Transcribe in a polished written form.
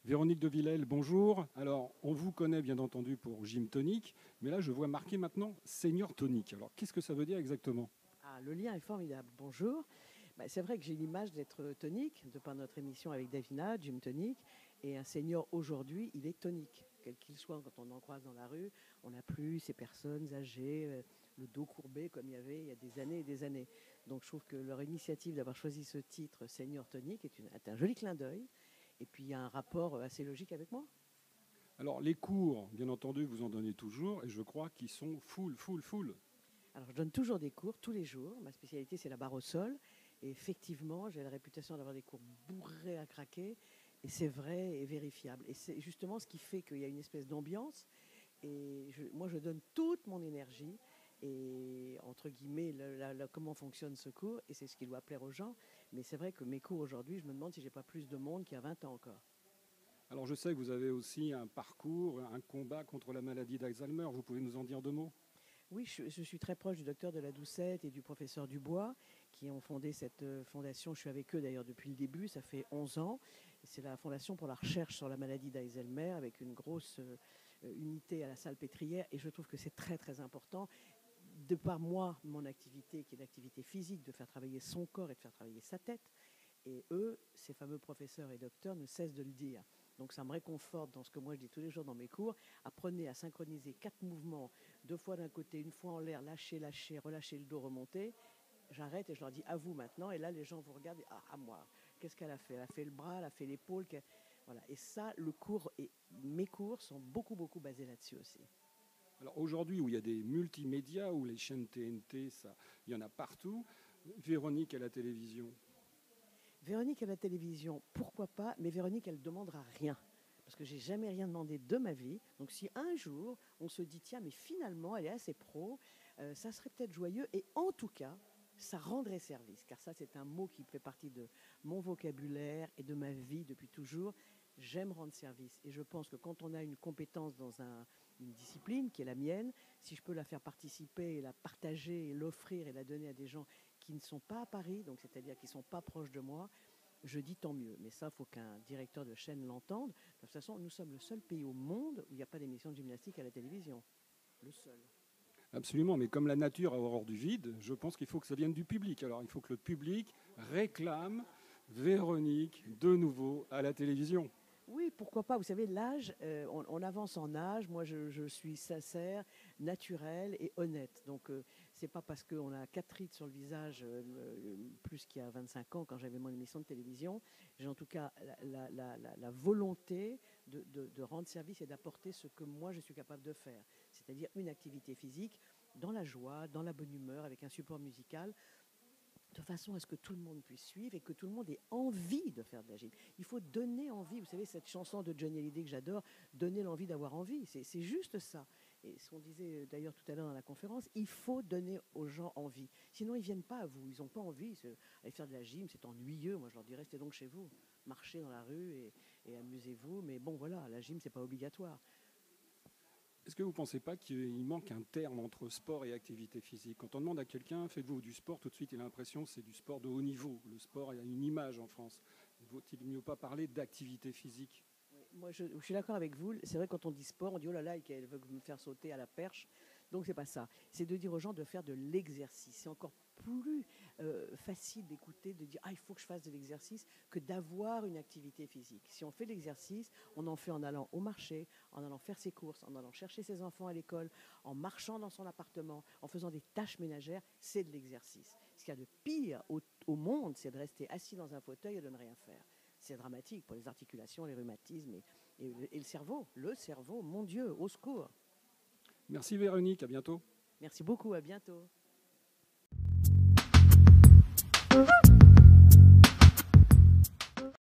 Véronique de Villèle, bonjour. Alors, on vous connaît bien entendu pour Gym Tonic, mais là, je vois marqué maintenant Senior Tonic. Alors, qu'est-ce que ça veut dire exactement? Ah, le lien est formidable. Bonjour. C'est vrai que j'ai l'image d'être tonique, de par notre émission avec Davina, Gym Tonic. Et un senior aujourd'hui, il est tonique, quel qu'il soit. Quand on en croise dans la rue, on n'a plus ces personnes âgées, le dos courbé comme il y a des années et des années. Donc je trouve que leur initiative d'avoir choisi ce titre, Senior Tonique, est un joli clin d'œil. Et puis il y a un rapport assez logique avec moi. Alors, les cours, bien entendu, vous en donnez toujours, et je crois qu'ils sont full. Alors, je donne toujours des cours, tous les jours. Ma spécialité, c'est la barre au sol. Et effectivement, j'ai la réputation d'avoir des cours bourrés à craquer. Et c'est vrai et vérifiable. Et c'est justement ce qui fait qu'il y a une espèce d'ambiance. Et moi, je donne toute mon énergie. Et entre guillemets, comment fonctionne ce cours. Et c'est ce qui doit plaire aux gens. Mais c'est vrai que mes cours aujourd'hui, je me demande si j'ai pas plus de monde qu'il y a 20 ans encore. Alors, je sais que vous avez aussi un parcours, un combat contre la maladie d'Alzheimer. Vous pouvez nous en dire deux mots? Oui, je suis très proche du docteur de la Doucette et du professeur Dubois qui ont fondé cette fondation. Je suis avec eux d'ailleurs depuis le début, ça fait 11 ans. C'est la fondation pour la recherche sur la maladie d'Alzheimer avec une grosse unité à la Salpêtrière et je trouve que c'est très très important. De par moi, mon activité qui est l'activité physique, de faire travailler son corps et de faire travailler sa tête, et eux, ces fameux professeurs et docteurs, ne cessent de le dire. Donc ça me réconforte dans ce que moi je dis tous les jours dans mes cours. Apprenez à synchroniser 4 mouvements, 2 fois d'un côté, 1 fois en l'air, lâcher, lâcher, relâcher le dos, remonter. J'arrête et je leur dis à vous maintenant. Et là, les gens vous regardent et ah, à moi. Qu'est-ce qu'elle a fait? Elle a fait le bras, elle a fait l'épaule. Voilà. Et ça, le cours et mes cours sont beaucoup basés là-dessus aussi. Alors, aujourd'hui, où il y a des multimédias, où les chaînes TNT, ça, il y en a partout. Véronique à la télévision. Véronique à la télévision, pourquoi pas, mais Véronique, elle ne demandera rien. Parce que j'ai jamais rien demandé de ma vie. Donc si un jour, on se dit, tiens, mais finalement, elle est assez pro, ça serait peut-être joyeux. Et en tout cas, ça rendrait service. Car ça, c'est un mot qui fait partie de mon vocabulaire et de ma vie depuis toujours. J'aime rendre service. Et je pense que quand on a une compétence dans une discipline qui est la mienne, si je peux la faire participer et la partager et l'offrir et la donner à des gens qui ne sont pas à Paris, donc c'est-à-dire qui ne sont pas proches de moi, je dis tant mieux. Mais ça, il faut qu'un directeur de chaîne l'entende. De toute façon, nous sommes le seul pays au monde où il n'y a pas d'émission de gymnastique à la télévision. Le seul. Absolument, mais comme la nature a horreur du vide, je pense qu'il faut que ça vienne du public. Alors, il faut que le public réclame Véronique de nouveau à la télévision. Oui, pourquoi pas. Vous savez, l'âge, on avance en âge. Moi, je suis sincère, naturelle et honnête. Donc, c'est pas parce qu'on a 4 rides sur le visage, plus qu'il y a 25 ans, quand j'avais mon émission de télévision. J'ai en tout cas la volonté de rendre service et d'apporter ce que moi, je suis capable de faire. C'est-à-dire une activité physique dans la joie, dans la bonne humeur, avec un support musical de façon à ce que tout le monde puisse suivre et que tout le monde ait envie de faire de la gym. Il faut donner envie. Vous savez, cette chanson de Johnny Hallyday que j'adore, donner l'envie d'avoir envie. C'est juste ça. Et ce qu'on disait d'ailleurs tout à l'heure dans la conférence, il faut donner aux gens envie. Sinon, ils ne viennent pas à vous. Ils n'ont pas envie. Aller faire de la gym, c'est ennuyeux. Moi, je leur dis, restez donc chez vous. Marchez dans la rue et amusez-vous. Mais bon, voilà, la gym, ce n'est pas obligatoire. Est-ce que vous ne pensez pas qu'il manque un terme entre sport et activité physique? Quand on demande à quelqu'un, faites-vous du sport, tout de suite il a l'impression que c'est du sport de haut niveau. Le sport a une image en France. Vaut-il mieux pas parler d'activité physique? Oui, moi, je suis d'accord avec vous. C'est vrai, quand on dit sport, on dit oh là là, elle veut me faire sauter à la perche. Donc, c'est pas ça. C'est de dire aux gens de faire de l'exercice. C'est encore plus facile d'écouter, de dire ah, il faut que je fasse de l'exercice, que d'avoir une activité physique. Si on fait de l'exercice, on en fait en allant au marché, en allant faire ses courses, en allant chercher ses enfants à l'école, en marchant dans son appartement, en faisant des tâches ménagères. C'est de l'exercice. Ce qu'il y a de pire au monde, c'est de rester assis dans un fauteuil et de ne rien faire. C'est dramatique pour les articulations, les rhumatismes et le cerveau. Le cerveau, mon Dieu, au secours. Merci Véronique, à bientôt. Merci beaucoup, à bientôt.